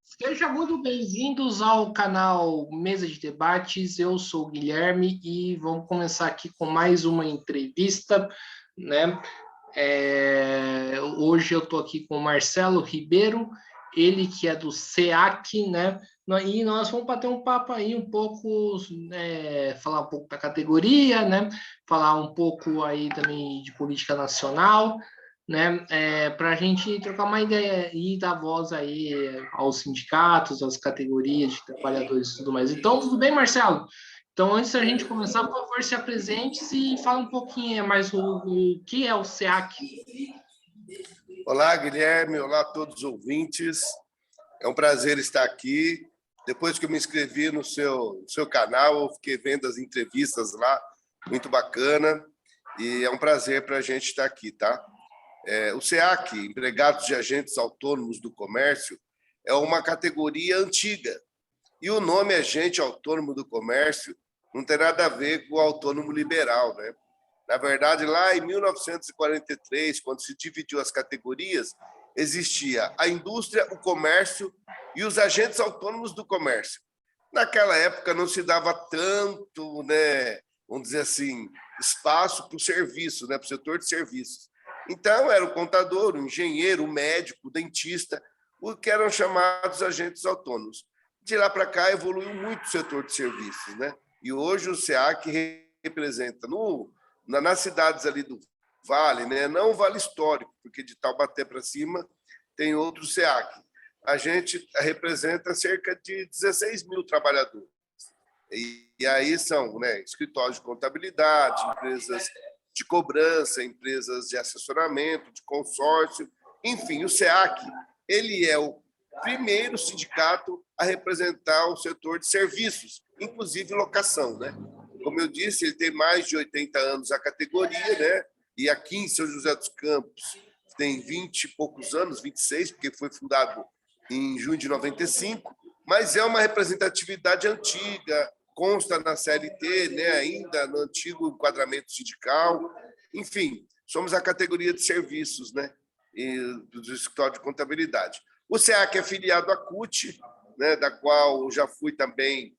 Sejam muito bem-vindos ao canal Mesa de Debates. Eu sou o Guilherme e vamos começar aqui com mais uma entrevista, né? Hoje eu estou aqui com o Marcelo Ribeiro, ele que é do SEAC, né? E nós vamos bater um papo aí um pouco, falar um pouco da categoria, né? Falar um pouco aí também de política nacional, né? Para a gente trocar uma ideia e dar voz aí aos sindicatos, às categorias de trabalhadores e tudo mais. Então, tudo bem, Marcelo? Então, antes da gente começar, por favor, se apresente e fala um pouquinho mais o que é o SEAC. Olá, Guilherme. Olá a todos os ouvintes. É um prazer estar aqui. Depois que eu me inscrevi no seu canal, eu fiquei vendo as entrevistas lá, muito bacana. E é um prazer para a gente estar aqui, tá? O SEAC, Empregados de Agentes Autônomos do Comércio, é uma categoria antiga. E o nome Agente Autônomo do Comércio não tem nada a ver com o autônomo liberal, né? Na verdade, lá em 1943, quando se dividiu as categorias, existia a indústria, o comércio e os agentes autônomos do comércio. Naquela época não se dava tanto, né, vamos dizer assim, espaço para o serviço, né, para o setor de serviços. Então, era o contador, o engenheiro, o médico, o dentista, o que eram chamados agentes autônomos. De lá para cá, evoluiu muito o setor de serviços, né? E hoje o SEAC representa nas cidades ali do Vale, né? Não o Vale Histórico, porque de Taubaté para cima tem outro SEAC. A gente representa cerca de 16 mil trabalhadores. E aí são, né, escritórios de contabilidade, empresas de cobrança, empresas de assessoramento, de consórcio, enfim, o SEAC, ele é o primeiro sindicato a representar o setor de serviços, inclusive locação, né? Como eu disse, ele tem mais de 80 anos a categoria, né? E aqui em São José dos Campos tem 20 e poucos anos, 26, porque foi fundado em junho de 95, mas é uma representatividade antiga, consta na CLT, né? Ainda no antigo enquadramento sindical. Enfim, somos a categoria de serviços, né? E do escritório de contabilidade. O SEAC é filiado à CUT, né? Da qual já fui também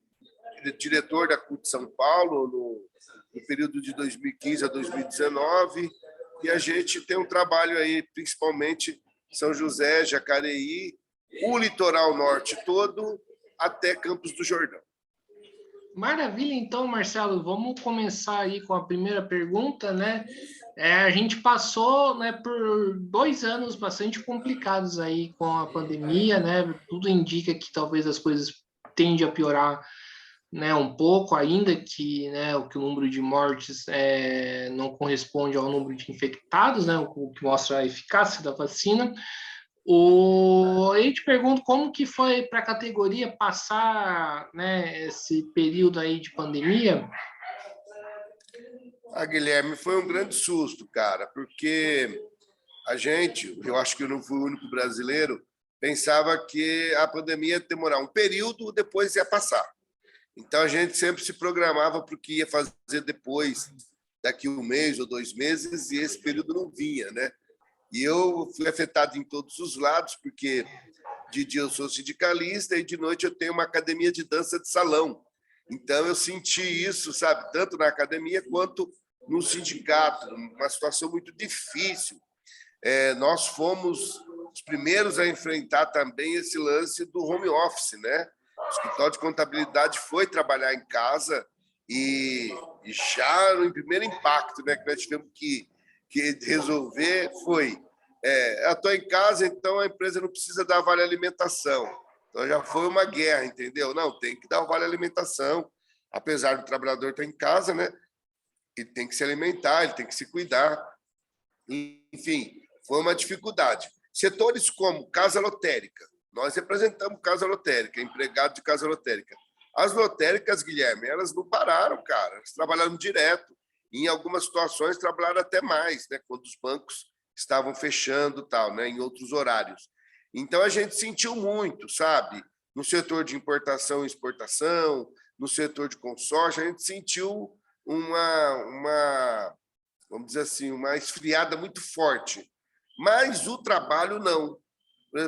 diretor da CUT São Paulo no período de 2015 a 2019, e a gente tem um trabalho aí, principalmente São José, Jacareí, o litoral norte todo, até Campos do Jordão. Maravilha, então, Marcelo, vamos começar aí com a primeira pergunta, né? A gente passou, né, por 2 anos bastante complicados aí com a pandemia, né? Tudo indica que talvez as coisas tendem a piorar, né, um pouco, ainda que, né, o número de mortes não corresponde ao número de infectados, né, o que mostra a eficácia da vacina. Eu te pergunto como que foi para a categoria passar, né, esse período aí de pandemia? Guilherme, foi um grande susto, cara, porque a gente, eu acho que eu não fui o único brasileiro, pensava que a pandemia ia demorar um período, depois ia passar. Então, a gente sempre se programava para o que ia fazer depois, daqui 1 mês ou 2 meses, e esse período não vinha, né? E eu fui afetado em todos os lados, porque de dia eu sou sindicalista e de noite eu tenho uma academia de dança de salão. Então, eu senti isso, sabe, tanto na academia quanto no sindicato, uma situação muito difícil. Nós fomos os primeiros a enfrentar também esse lance do home office, né? O escritório de contabilidade foi trabalhar em casa e já no primeiro impacto, né, que nós tivemos que resolver foi eu estou em casa, então a empresa não precisa dar vale alimentação. Então já foi uma guerra, entendeu? Não, tem que dar o vale alimentação, apesar do trabalhador estar em casa, né? Ele tem que se alimentar, ele tem que se cuidar. Enfim, foi uma dificuldade. Setores como casa lotérica, nós representamos casa lotérica, empregado de casa lotérica. As lotéricas, Guilherme, elas não pararam, cara. Elas trabalharam direto. Em algumas situações, trabalharam até mais, né? Quando os bancos estavam fechando, tal, né? Em outros horários. Então, a gente sentiu muito, sabe? No setor de importação e exportação, no setor de consórcio, a gente sentiu vamos dizer assim, uma esfriada muito forte. Mas o trabalho não.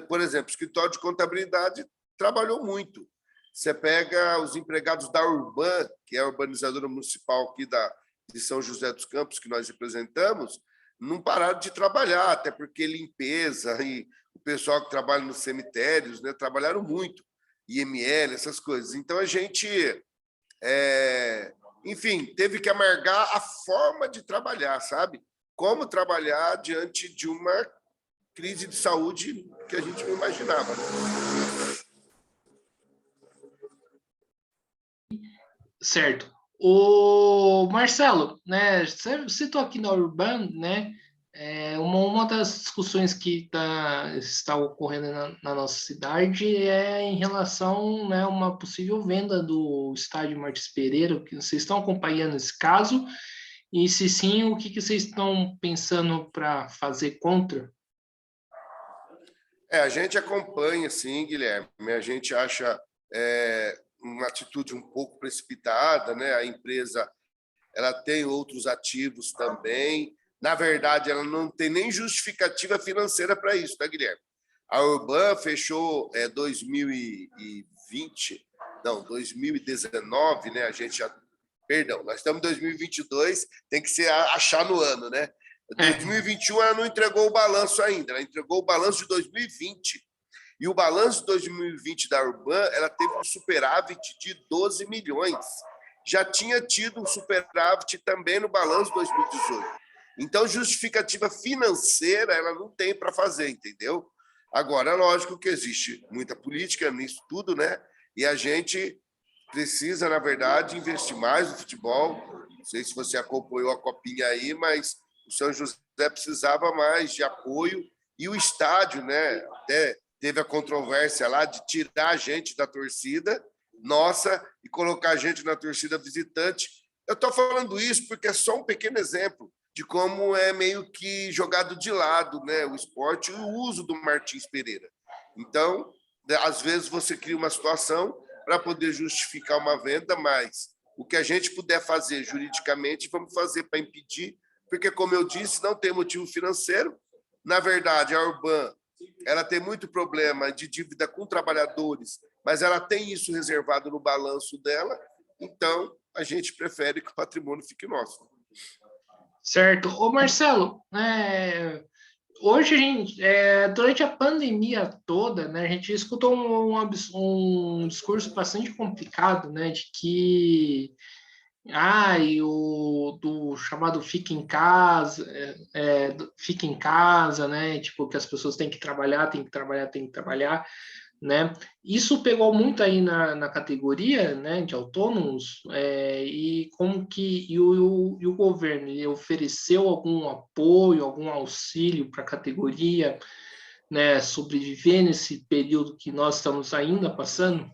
Por exemplo, o escritório de contabilidade trabalhou muito. Você pega os empregados da Urban, que é a urbanizadora municipal aqui de São José dos Campos, que nós representamos, não pararam de trabalhar, até porque limpeza e o pessoal que trabalha nos cemitérios, né, trabalharam muito, IML, essas coisas. Então, a gente, enfim, teve que amargar a forma de trabalhar, sabe? Como trabalhar diante de uma crise de saúde que a gente não imaginava. Certo. O Marcelo, né, você citou aqui na Urban, né, uma das discussões que está ocorrendo na nossa cidade é em relação, né, a uma possível venda do estádio Martins Pereira, que vocês estão acompanhando esse caso, e se sim, o que vocês estão pensando para fazer contra? A gente acompanha, sim, Guilherme. A gente acha uma atitude um pouco precipitada, né? A empresa ela tem outros ativos também. Na verdade, ela não tem nem justificativa financeira para isso, tá, Guilherme? A Urban fechou 2020, não, 2019, né? A gente já, perdão, nós estamos em 2022, tem que ser achar no ano, né? 2021 ela não entregou o balanço ainda, ela entregou o balanço de 2020. E o balanço de 2020 da Urban, ela teve um superávit de 12 milhões. Já tinha tido um superávit também no balanço de 2018. Então, justificativa financeira ela não tem para fazer, entendeu? Agora, lógico que existe muita política nisso tudo, né? E a gente precisa, na verdade, investir mais no futebol. Não sei se você acompanhou a copinha aí, mas o São José precisava mais de apoio e o estádio, né? Até teve a controvérsia lá de tirar a gente da torcida nossa e colocar a gente na torcida visitante. Eu estou falando isso porque é só um pequeno exemplo de como é meio que jogado de lado, né, o esporte e o uso do Martins Pereira. Então, às vezes você cria uma situação para poder justificar uma venda, mas o que a gente puder fazer juridicamente, vamos fazer para impedir, porque, como eu disse, não tem motivo financeiro. Na verdade, a Urban ela tem muito problema de dívida com trabalhadores, mas ela tem isso reservado no balanço dela, então a gente prefere que o patrimônio fique nosso. Certo. Ô, Marcelo, hoje a gente, durante a pandemia toda, né, a gente escutou um discurso bastante complicado, né, de que e o do chamado fica em casa, né, tipo que as pessoas têm que trabalhar, têm que trabalhar, têm que trabalhar, né? Isso pegou muito aí na categoria, né, de autônomos, e como que e o governo ele ofereceu algum apoio, algum auxílio para a categoria, né, sobreviver nesse período que nós estamos ainda passando?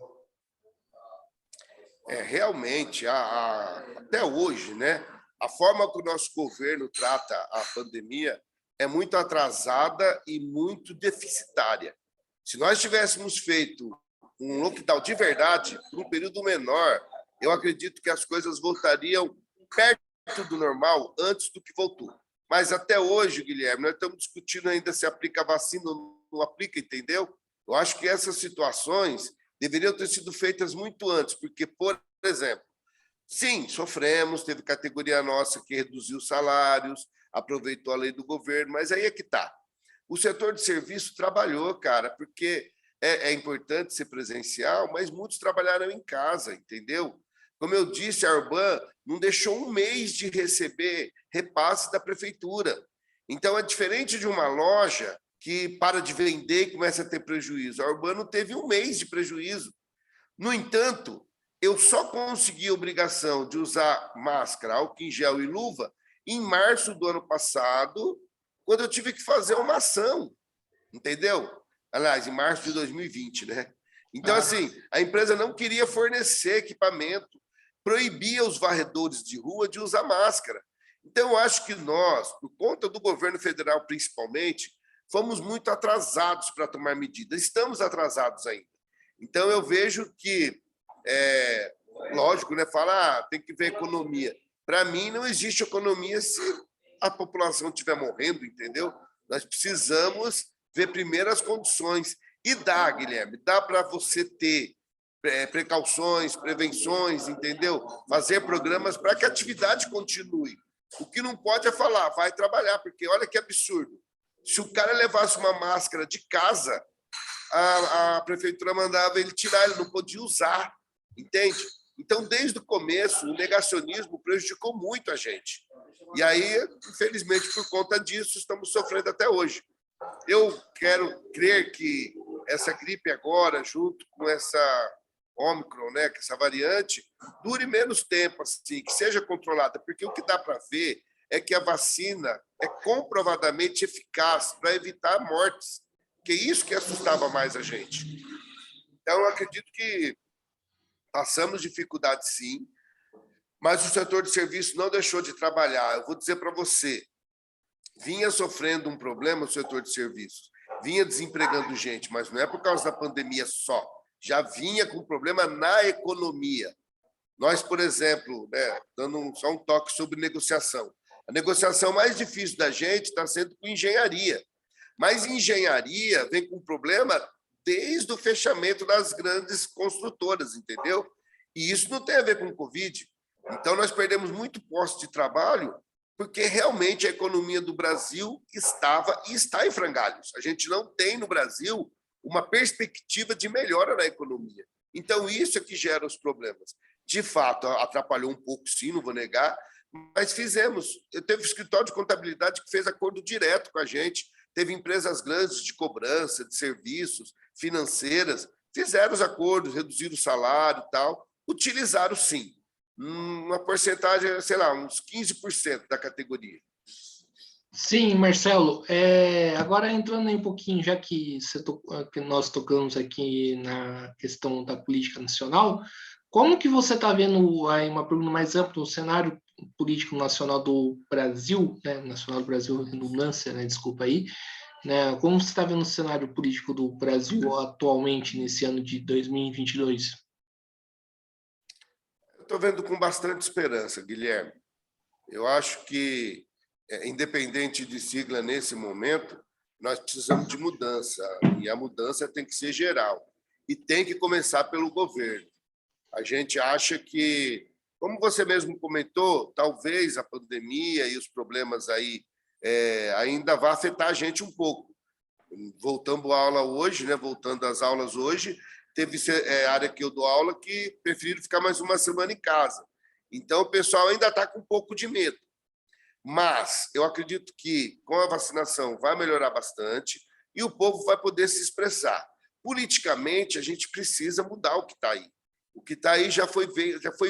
Realmente, até hoje, né, a forma que o nosso governo trata a pandemia é muito atrasada e muito deficitária. Se nós tivéssemos feito um lockdown de verdade, por um período menor, eu acredito que as coisas voltariam perto do normal antes do que voltou. Mas até hoje, Guilherme, nós estamos discutindo ainda se aplica a vacina ou não aplica, entendeu? Eu acho que essas situações deveriam ter sido feitas muito antes, porque, por exemplo, sim, sofremos, teve categoria nossa que reduziu salários, aproveitou a lei do governo, mas aí é que está. O setor de serviço trabalhou, cara, porque é importante ser presencial, mas muitos trabalharam em casa, entendeu? Como eu disse, a Urban não deixou um mês de receber repasse da prefeitura. Então, é diferente de uma loja que para de vender e começa a ter prejuízo. A Urban não teve um mês de prejuízo. No entanto, eu só consegui a obrigação de usar máscara, álcool em gel e luva em março do ano passado, quando eu tive que fazer uma ação, entendeu? Aliás, em março de 2020, né? Então, assim, a empresa não queria fornecer equipamento, proibia os varredores de rua de usar máscara. Então, eu acho que nós, por conta do governo federal principalmente, fomos muito atrasados para tomar medidas. Estamos atrasados ainda. Então, eu vejo que, lógico, né, fala, tem que ver economia. Para mim, não existe economia se a população estiver morrendo, entendeu? Nós precisamos ver primeiro as condições. E dá, Guilherme, dá para você ter precauções, prevenções, entendeu? Fazer programas para que a atividade continue. O que não pode é falar, vai trabalhar, porque olha que absurdo. Se o cara levasse uma máscara de casa, a prefeitura mandava ele tirar, ele não podia usar, entende? Então, desde o começo, o negacionismo prejudicou muito a gente. E aí, infelizmente, por conta disso, estamos sofrendo até hoje. Eu quero crer que essa gripe agora, junto com essa Ômicron, né, que essa variante, dure menos tempo, assim, que seja controlada, porque o que dá para ver é que a vacina é comprovadamente eficaz para evitar mortes, que é isso que assustava mais a gente. Então, eu acredito que passamos dificuldade, sim, mas o setor de serviço não deixou de trabalhar. Eu vou dizer para você, vinha sofrendo um problema o setor de serviços, vinha desempregando gente, mas não é por causa da pandemia só, já vinha com problema na economia. Nós, por exemplo, né, dando só um toque sobre negociação, a negociação mais difícil da gente está sendo com engenharia, mas engenharia vem com problema desde o fechamento das grandes construtoras, entendeu? E isso não tem a ver com o Covid. Então, nós perdemos muito posto de trabalho porque realmente a economia do Brasil estava e está em frangalhos. A gente não tem no Brasil uma perspectiva de melhora na economia. Então, isso é que gera os problemas. De fato, atrapalhou um pouco, sim, não vou negar, mas fizemos. Eu teve um escritório de contabilidade que fez acordo direto com a gente, teve empresas grandes de cobrança, de serviços, financeiras, fizeram os acordos, reduziram o salário e tal, utilizaram, sim, uma porcentagem, sei lá, uns 15% da categoria. Sim, Marcelo, agora entrando aí um pouquinho, já que, que nós tocamos aqui na questão da política nacional, como que você está vendo aí uma pergunta mais ampla, o cenário político nacional do Brasil, né, nacional do Brasil, redundância, né, desculpa aí, né, como você está vendo o cenário político do Brasil atualmente nesse ano de 2022? Eu estou vendo com bastante esperança, Guilherme. Eu acho que, independente de sigla nesse momento, nós precisamos de mudança, e a mudança tem que ser geral, e tem que começar pelo governo. A gente acha que, como você mesmo comentou, talvez a pandemia e os problemas aí ainda vá afetar a gente um pouco. Voltando à aula hoje, né? Voltando às aulas hoje, teve área que eu dou aula que preferiram ficar mais uma semana em casa. Então, o pessoal ainda está com um pouco de medo. Mas eu acredito que com a vacinação vai melhorar bastante e o povo vai poder se expressar. Politicamente, a gente precisa mudar o que está aí. O que está aí já foi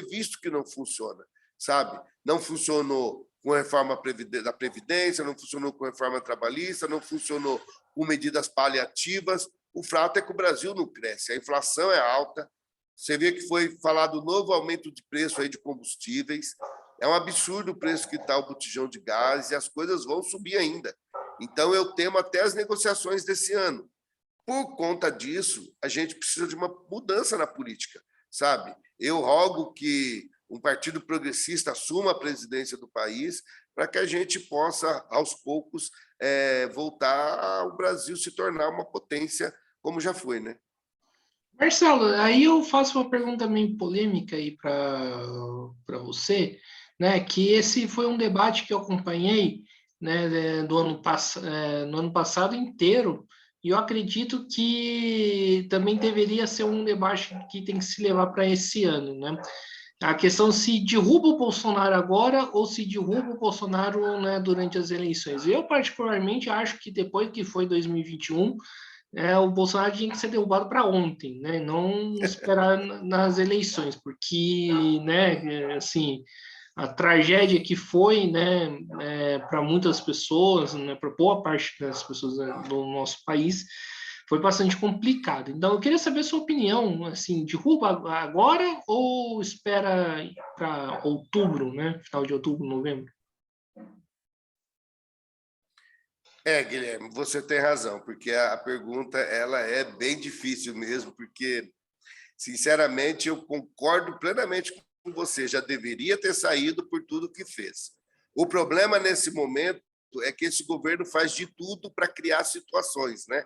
visto que não funciona, sabe? Não funcionou com a reforma da Previdência, não funcionou com a reforma trabalhista, não funcionou com medidas paliativas. O fato é que o Brasil não cresce, a inflação é alta. Você vê que foi falado novo aumento de preço aí de combustíveis. É um absurdo o preço que está o botijão de gás e as coisas vão subir ainda. Então, eu temo até as negociações desse ano. Por conta disso, a gente precisa de uma mudança na política, sabe? Eu rogo que um partido progressista assuma a presidência do país para que a gente possa, aos poucos, voltar ao Brasil se tornar uma potência como já foi, né? Marcelo, aí eu faço uma pergunta meio polêmica aí para você, né? Que esse foi um debate que eu acompanhei, né, no ano passado inteiro, e eu acredito que também deveria ser um debate que tem que se levar para esse ano, né? A questão se derruba o Bolsonaro agora ou se derruba o Bolsonaro, né, durante as eleições. Eu, particularmente, acho que depois que foi 2021, o Bolsonaro tinha que ser derrubado para ontem, né? Não esperar nas eleições, porque, né, assim, a tragédia que foi, né, para muitas pessoas, né, para boa parte das pessoas, né, do nosso país, foi bastante complicado. Então, eu queria saber a sua opinião, assim, derruba agora ou espera para outubro, né? Final de outubro, novembro? Guilherme, você tem razão, porque a pergunta ela é bem difícil mesmo, porque, sinceramente, eu concordo plenamente com você, já deveria ter saído por tudo que fez. O problema nesse momento é que esse governo faz de tudo para criar situações, né?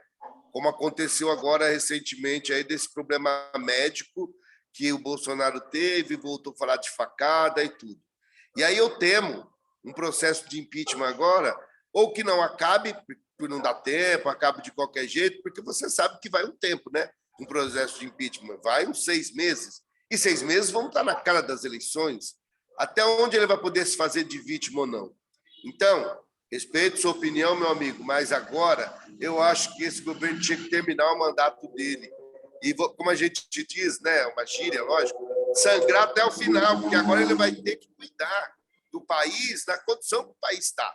como aconteceu agora recentemente aí desse problema médico que o Bolsonaro teve, voltou a falar de facada e tudo. E aí eu temo um processo de impeachment agora, ou que não acabe, por não dar tempo, acabe de qualquer jeito, porque você sabe que vai um tempo, né? Um processo de impeachment vai uns 6 meses, e 6 meses vão estar na cara das eleições. Até onde ele vai poder se fazer de vítima ou não? Então, respeito sua opinião, meu amigo, mas agora eu acho que esse governo tinha que terminar o mandato dele. E como a gente diz, né, uma gíria, lógico, sangrar até o final, porque agora ele vai ter que cuidar do país, da condição que o país está.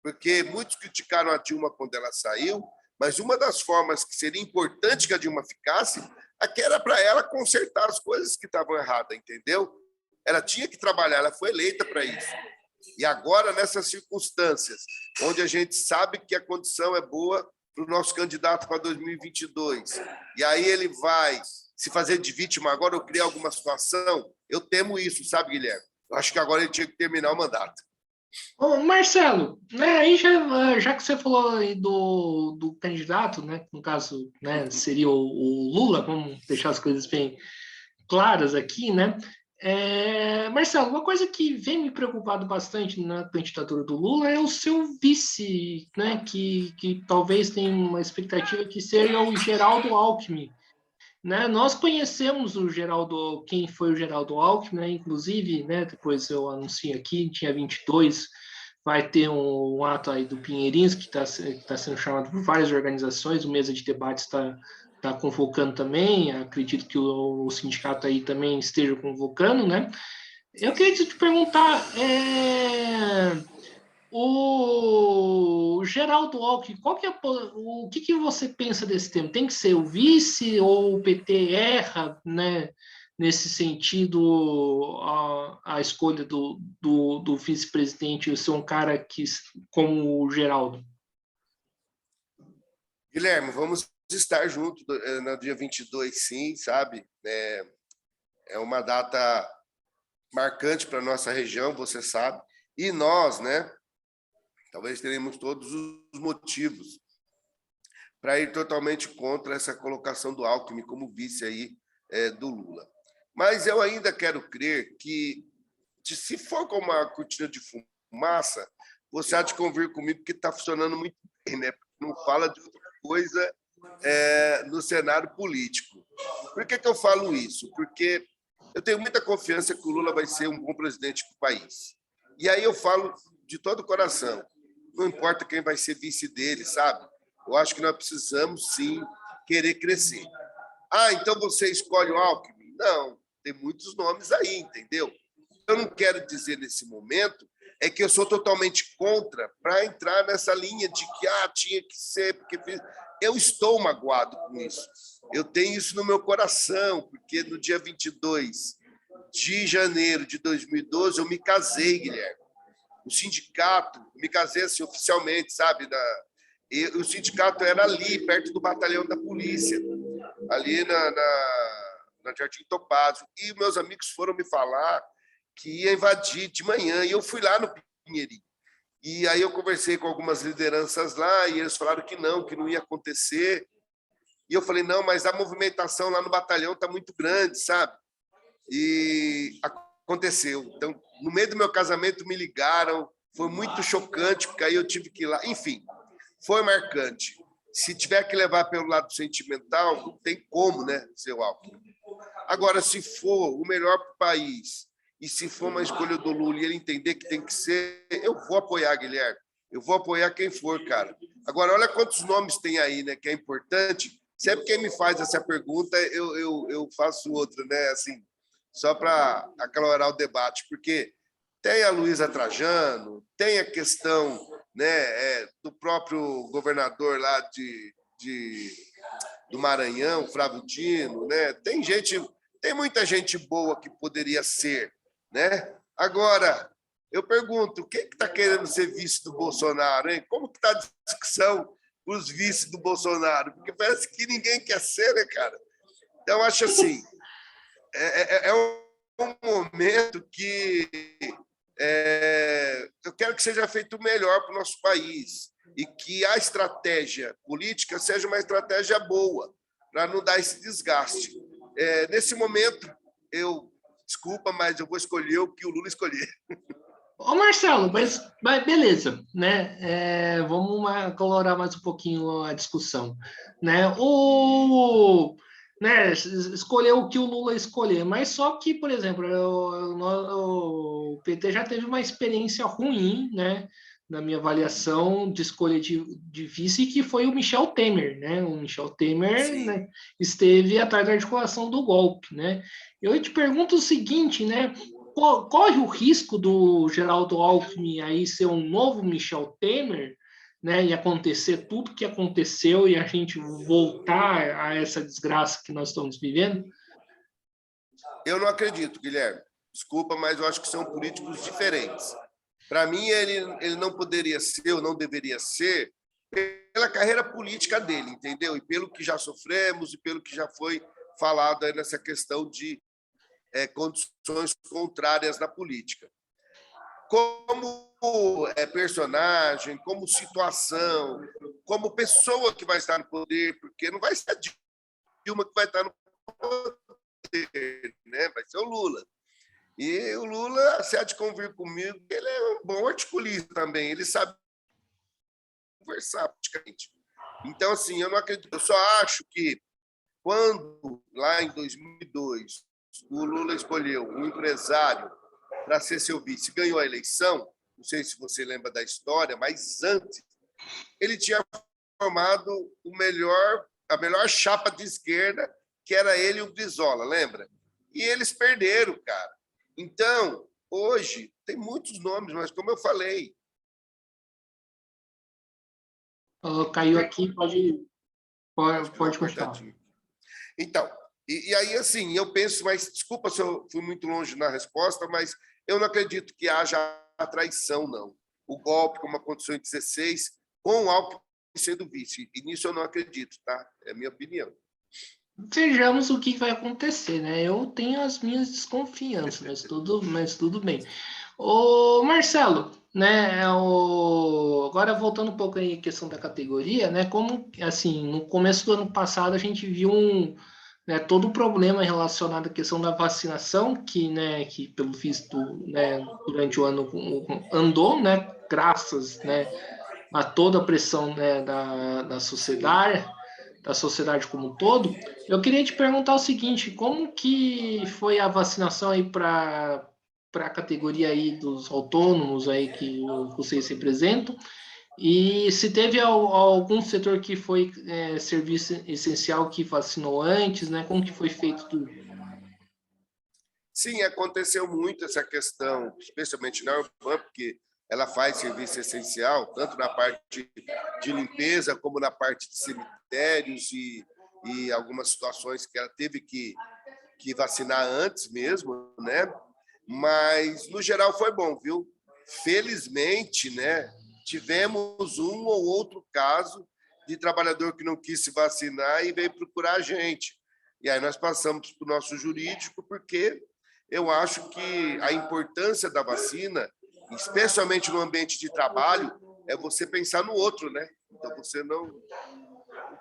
Porque muitos criticaram a Dilma quando ela saiu, mas uma das formas que seria importante que a Dilma ficasse é que era para ela consertar as coisas que estavam erradas, entendeu? Ela tinha que trabalhar, ela foi eleita para isso. E agora, nessas circunstâncias, onde a gente sabe que a condição é boa para o nosso candidato para 2022, e aí ele vai se fazer de vítima agora ou criar alguma situação, eu temo isso, sabe, Guilherme? Eu acho que agora ele tinha que terminar o mandato. Ô, Marcelo, né, aí já que você falou aí do candidato, né, no caso, né, seria o Lula, vamos deixar as coisas bem claras aqui, né? Marcelo, uma coisa que vem me preocupado bastante na candidatura do Lula é o seu vice, né, que talvez tenha uma expectativa que seja o Geraldo Alckmin, né? Nós conhecemos quem foi o Geraldo Alckmin, né? Inclusive, né, depois eu anuncio aqui, dia 22, vai ter um ato aí do Pinheirinhos, que tá sendo chamado por várias organizações, o Mesa de Debates está convocando também, acredito que o sindicato aí também esteja convocando, né? Eu queria te perguntar, o Geraldo Alckmin, o que você pensa desse tema? Tem que ser o vice ou o PT erra, né, nesse sentido, a escolha do vice-presidente ser um cara como o Geraldo? Guilherme, vamos estar juntos no dia 22, sim, sabe? É uma data marcante para a nossa região, você sabe. E nós, né, talvez teremos todos os motivos para ir totalmente contra essa colocação do Alckmin como vice aí do Lula. Mas eu ainda quero crer que, se for como uma cortina de fumaça, você há de convir comigo que está funcionando muito bem, né? Não fala de outra coisa no cenário político. Por que eu falo isso? Porque eu tenho muita confiança que o Lula vai ser um bom presidente para o país. E aí eu falo de todo o coração. Não importa quem vai ser vice dele, sabe? Eu acho que nós precisamos, sim, querer crescer. Ah, então você escolhe o Alckmin? Não, tem muitos nomes aí, entendeu? Eu não quero dizer nesse momento é que eu sou totalmente contra para entrar nessa linha de que tinha que ser, porque eu estou magoado com isso. Eu tenho isso no meu coração, porque no dia 22 de janeiro de 2012 eu me casei, Guilherme. O sindicato, me casei assim oficialmente, sabe? O sindicato era ali, perto do batalhão da polícia, ali na Jardim Topázio. E meus amigos foram me falar que ia invadir de manhã, e eu fui lá no Pinheirinho. E aí eu conversei com algumas lideranças lá, e eles falaram que não ia acontecer. E eu falei, não, mas a movimentação lá no batalhão está muito grande, sabe? E aconteceu. Então, no meio do meu casamento, me ligaram, foi muito chocante, porque aí eu tive que ir lá. Enfim, foi marcante. Se tiver que levar pelo lado sentimental, não tem como, né, seu Alckmin? Agora, se for o melhor para o país, e se for uma escolha do Lula e ele entender que tem que ser, eu vou apoiar, Guilherme. Eu vou apoiar quem for, cara. Agora, olha quantos nomes tem aí, né, que é importante. Sempre quem me faz essa pergunta, eu faço outra, né, assim, só para acalorar o debate, porque tem a Luísa Trajano, tem a questão, né, do próprio governador lá do Maranhão, Flávio Dino, né? Tem muita gente boa que poderia ser, né? Agora, eu pergunto, quem que está querendo ser vice do Bolsonaro, hein? Como que está a discussão os vice do Bolsonaro? Porque parece que ninguém quer ser, né, cara? Então, acho assim, é um momento que eu quero que seja feito o melhor para o nosso país. e que a estratégia política seja uma estratégia boa, para não dar esse desgaste. Nesse momento, desculpa, mas eu vou escolher o que o Lula escolher. Ô Marcelo, mas beleza, né? Vamos colorar mais um pouquinho a discussão, né? Né, escolher o que o Lula escolher, mas só que, por exemplo, o PT já teve uma experiência ruim, né? Na minha avaliação de escolha de vice, que foi o Michel Temer, né? O Michel Temer, né, esteve atrás da articulação do golpe, né? Eu te pergunto o seguinte, né? Corre o risco do Geraldo Alckmin aí ser um novo Michel Temer, né, e acontecer tudo que aconteceu e a gente voltar a essa desgraça que nós estamos vivendo? Eu não acredito, Guilherme. Desculpa, mas eu acho que são políticos diferentes. Para mim, ele não poderia ser ou não deveria ser pela carreira política dele, entendeu? E pelo que já sofremos e pelo que já foi falado aí nessa questão de condições contrárias na política. Como personagem, como situação, como pessoa que vai estar no poder, porque não vai ser a Dilma que vai estar no poder, né? Vai ser o Lula. E o Lula, se há de convir comigo, ele é um bom articulista também, ele sabe conversar praticamente. Então, assim, eu não acredito, eu só acho que quando, lá em 2002, o Lula escolheu um empresário para ser seu vice, ganhou a eleição, não sei se você lembra da história, mas antes ele tinha formado a melhor chapa de esquerda, que era ele e o Brizola, lembra? E eles perderam, cara. Então, hoje, tem muitos nomes, mas como eu falei... Caiu aqui, pode continuar. Então, e aí, assim, eu penso, mas desculpa se eu fui muito longe na resposta, mas eu não acredito que haja a traição, não. O golpe, como aconteceu em 16, com o Alckmin sendo vice. E nisso eu não acredito, tá? É a minha opinião. Vejamos o que vai acontecer, né? Eu tenho as minhas desconfianças, mas tudo bem. Ô Marcelo, né? Agora voltando um pouco aí à questão da categoria, né? Como assim, no começo do ano passado a gente viu né, todo o problema relacionado à questão da vacinação, que pelo visto, né, durante o ano andou, né? Graças, né, a toda a pressão, né, da sociedade como um todo. Eu queria te perguntar o seguinte, como que foi a vacinação aí para a categoria aí dos autônomos aí que vocês representam? E se teve algum setor que foi serviço essencial que vacinou antes, né? Como que foi feito tudo? Sim, aconteceu muito essa questão, especialmente na Urban, porque ela faz serviço essencial, tanto na parte de limpeza, como na parte de cemitérios e algumas situações que ela teve que vacinar antes mesmo, né? Mas, no geral, foi bom, viu? Felizmente, né? Tivemos um ou outro caso de trabalhador que não quis se vacinar e veio procurar a gente. E aí nós passamos para o nosso jurídico, porque eu acho que a importância da vacina, especialmente no ambiente de trabalho, é você pensar no outro, né? Então você não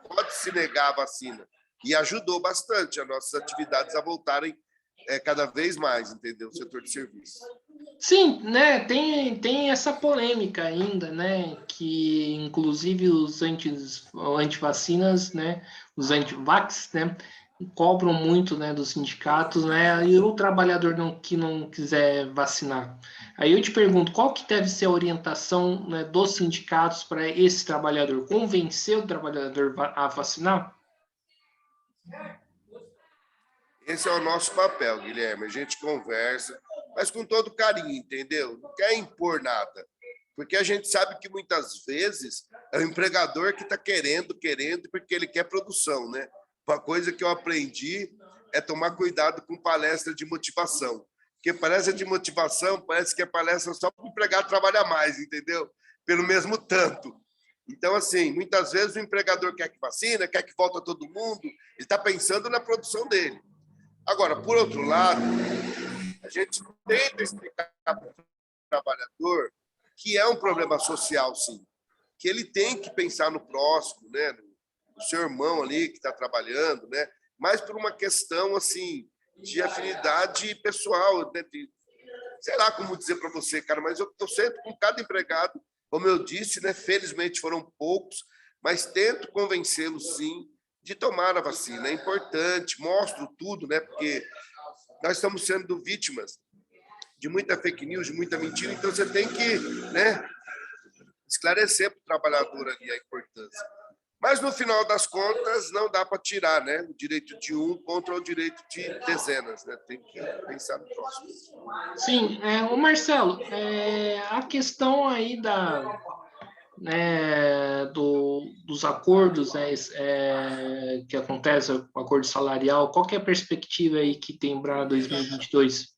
pode se negar a vacina. E ajudou bastante as nossas atividades a voltarem cada vez mais, entendeu? O setor de serviço. Sim, né? Tem essa polêmica ainda, né? Que inclusive os antivacinas, né? Os antivax, né? Cobram muito, né? Dos sindicatos, né? E o trabalhador que não quiser vacinar. Aí eu te pergunto, qual que deve ser a orientação, né, dos sindicatos para esse trabalhador? Convencer o trabalhador a vacinar? Esse é o nosso papel, Guilherme. A gente conversa, mas com todo carinho, entendeu? Não quer impor nada. Porque a gente sabe que muitas vezes é o empregador que está querendo, porque ele quer produção, né? Uma coisa que eu aprendi é tomar cuidado com palestra de motivação. Porque palestra de motivação parece que é palestra só para o empregado trabalhar mais, entendeu? Pelo mesmo tanto. Então, assim, muitas vezes o empregador quer que vacina, quer que volte todo mundo, ele está pensando na produção dele. Agora, por outro lado, a gente tenta explicar para o trabalhador que é um problema social, sim. que ele tem que pensar no próximo, né? No seu irmão ali que está trabalhando, né? Mas por uma questão assim de afinidade pessoal, né? Sei lá como dizer para você, cara, mas eu estou sempre com cada empregado, como eu disse, né? Felizmente foram poucos, mas tento convencê-los sim de tomar a vacina. É importante, mostro tudo, né? Porque nós estamos sendo vítimas de muita fake news, de muita mentira, então você tem que, né, esclarecer para o trabalhador ali a importância. Mas, no final das contas, não dá para tirar, né, o direito de um contra o direito de dezenas. Né? Tem que pensar no próximo. Sim, o Marcelo, a questão aí dos acordos, né, que acontece, o acordo salarial, qual que é a perspectiva aí que tem para 2022?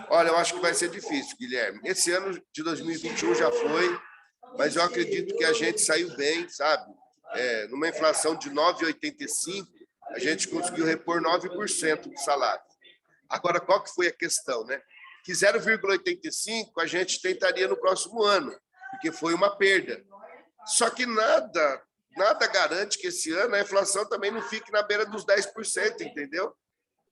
Olha, eu acho que vai ser difícil, Guilherme. Esse ano de 2021 já foi, mas eu acredito que a gente saiu bem, sabe? Numa inflação de 9,85, a gente conseguiu repor 9% do salário. Agora, qual que foi a questão, né? Que 0,85 a gente tentaria no próximo ano, porque foi uma perda. Só que nada garante que esse ano a inflação também não fique na beira dos 10%, entendeu?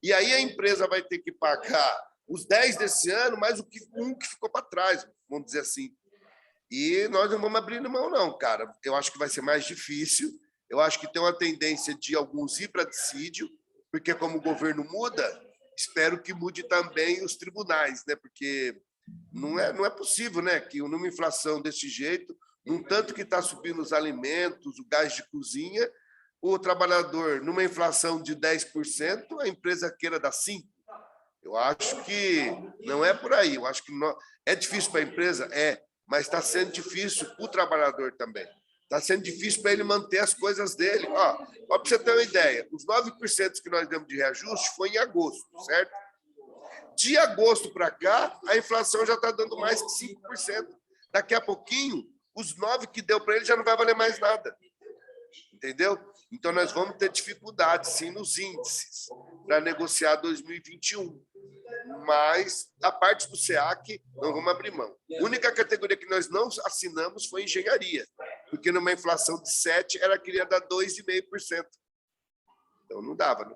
E aí a empresa vai ter que pagar os 10 desse ano, mais um que ficou para trás, vamos dizer assim. E nós não vamos abrir mão, não, cara. Eu acho que vai ser mais difícil. Eu acho que tem uma tendência de alguns ir para dissídio, porque como o governo muda, espero que mude também os tribunais, né? Porque não é possível, né? Que numa inflação desse jeito, num tanto que está subindo os alimentos, o gás de cozinha, o trabalhador, numa inflação de 10%, a empresa queira dar 5%. Eu acho que não é por aí. Eu acho que é difícil para a empresa? Mas está sendo difícil para o trabalhador também. Está sendo difícil para ele manter as coisas dele. Ó, para você ter uma ideia, os 9% que nós demos de reajuste foi em agosto, certo? De agosto para cá, a inflação já está dando mais que 5%. Daqui a pouquinho, os 9% que deu para ele já não vai valer mais nada. Entendeu? Então, nós vamos ter dificuldade, sim, nos índices para negociar 2021. Mas, da parte do SEAC, não vamos abrir mão. A única categoria que nós não assinamos foi engenharia, porque numa inflação de 7%, ela queria dar 2,5%. Então, não dava, né?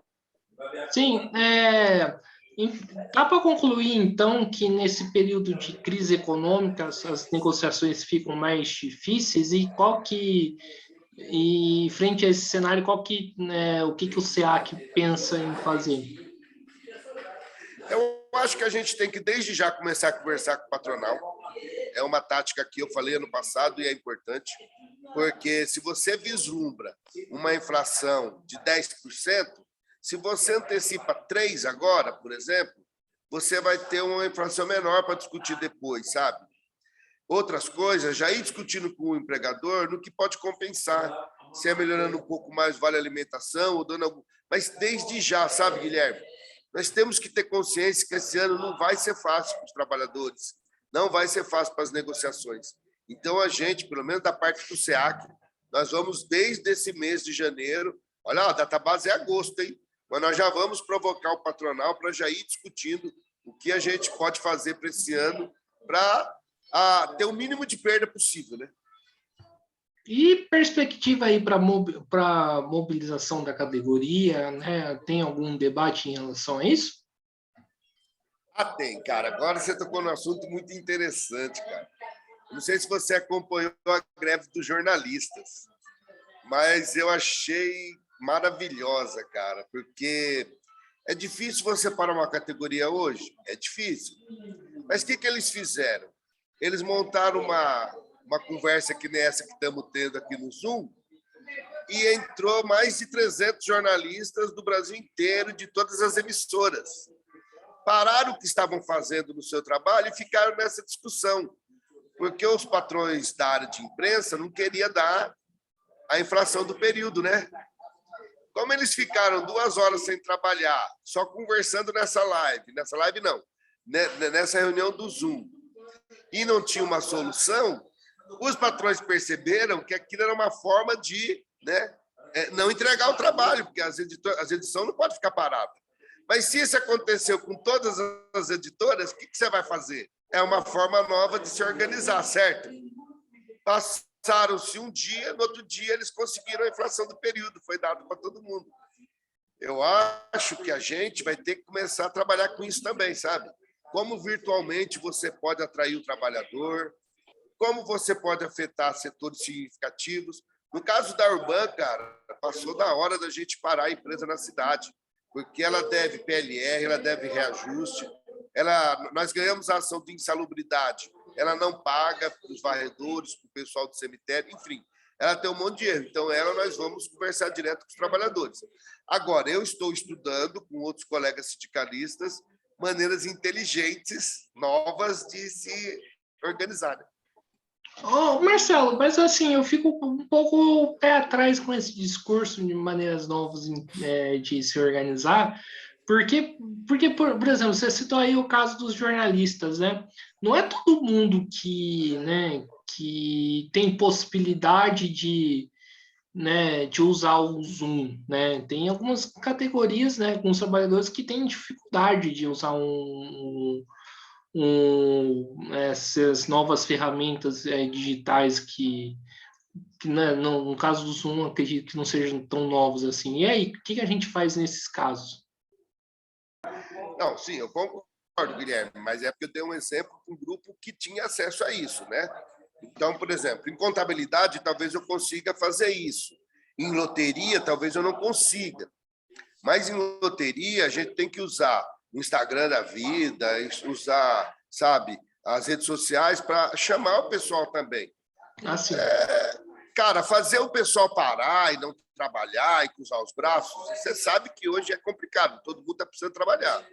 Sim, dá para concluir, então, que nesse período de crise econômica as negociações ficam mais difíceis e frente a esse cenário, o que o SEAC pensa em fazer? Eu acho que a gente tem que, desde já, começar a conversar com o patronal. É uma tática que eu falei ano passado e é importante, porque se você vislumbra uma inflação de 10%, se você antecipa 3% agora, por exemplo, você vai ter uma inflação menor para discutir depois, sabe? Outras coisas, já ir discutindo com o empregador no que pode compensar, se é melhorando um pouco mais vale alimentação ou dando algum... Mas desde já, sabe, Guilherme? Nós temos que ter consciência que esse ano não vai ser fácil para os trabalhadores, não vai ser fácil para as negociações. Então, a gente, pelo menos da parte do SEAC, nós vamos desde esse mês de janeiro, olha, a database é agosto, hein? Mas nós já vamos provocar o patronal para já ir discutindo o que a gente pode fazer para esse ano para ter o mínimo de perda possível, né? E perspectiva aí para mobilização da categoria, né? Tem algum debate em relação a isso? Tem, cara. Agora você tocou num assunto muito interessante, cara. Eu não sei se você acompanhou a greve dos jornalistas, mas eu achei maravilhosa, cara, porque é difícil você parar uma categoria hoje, é difícil. Mas o que eles fizeram? Eles montaram uma conversa que nem essa que estamos tendo aqui no Zoom e entrou mais de 300 jornalistas do Brasil inteiro, de todas as emissoras. Pararam o que estavam fazendo no seu trabalho e ficaram nessa discussão, porque os patrões da área de imprensa não queriam dar a inflação do período, né? Como eles ficaram 2 horas sem trabalhar, só conversando nessa live não, nessa reunião do Zoom, e não tinha uma solução, os patrões perceberam que aquilo era uma forma de, né, não entregar o trabalho, porque as edições não podem ficar paradas. Mas se isso aconteceu com todas as editoras, o que você vai fazer? É uma forma nova de se organizar, certo? Passaram-se um dia, no outro dia eles conseguiram a inflação do período, foi dado para todo mundo. Eu acho que a gente vai ter que começar a trabalhar com isso também, sabe? Como virtualmente você pode atrair o trabalhador, como você pode afetar setores significativos. No caso da Urban, cara, passou da hora da gente parar a empresa na cidade, porque ela deve PLR, ela deve reajuste, nós ganhamos a ação de insalubridade, ela não paga para os varredores, para o pessoal do cemitério, enfim, ela tem um monte de erro. Então, nós vamos conversar direto com os trabalhadores. Agora, eu estou estudando com outros colegas sindicalistas maneiras inteligentes, novas de se organizarem. Marcelo, mas assim, eu fico um pouco pé atrás com esse discurso de maneiras novas de se organizar, porque por exemplo, você citou aí o caso dos jornalistas, né? Não é todo mundo que tem possibilidade de usar o Zoom, né? Tem algumas categorias, né, alguns trabalhadores que têm dificuldade de usar essas novas ferramentas digitais que né, no caso do Zoom, acredito que não sejam tão novos assim. E aí, o que a gente faz nesses casos? Não, sim, eu concordo, Guilherme, mas é porque eu dei um exemplo com um grupo que tinha acesso a isso, né? Então, por exemplo, em contabilidade, talvez eu consiga fazer isso. Em loteria, talvez eu não consiga. Mas em loteria, a gente tem que usar o Instagram da vida, usar, sabe, as redes sociais para chamar o pessoal também. Assim. Cara, fazer o pessoal parar e não trabalhar e cruzar os braços, você sabe que hoje é complicado, todo mundo está precisando trabalhar.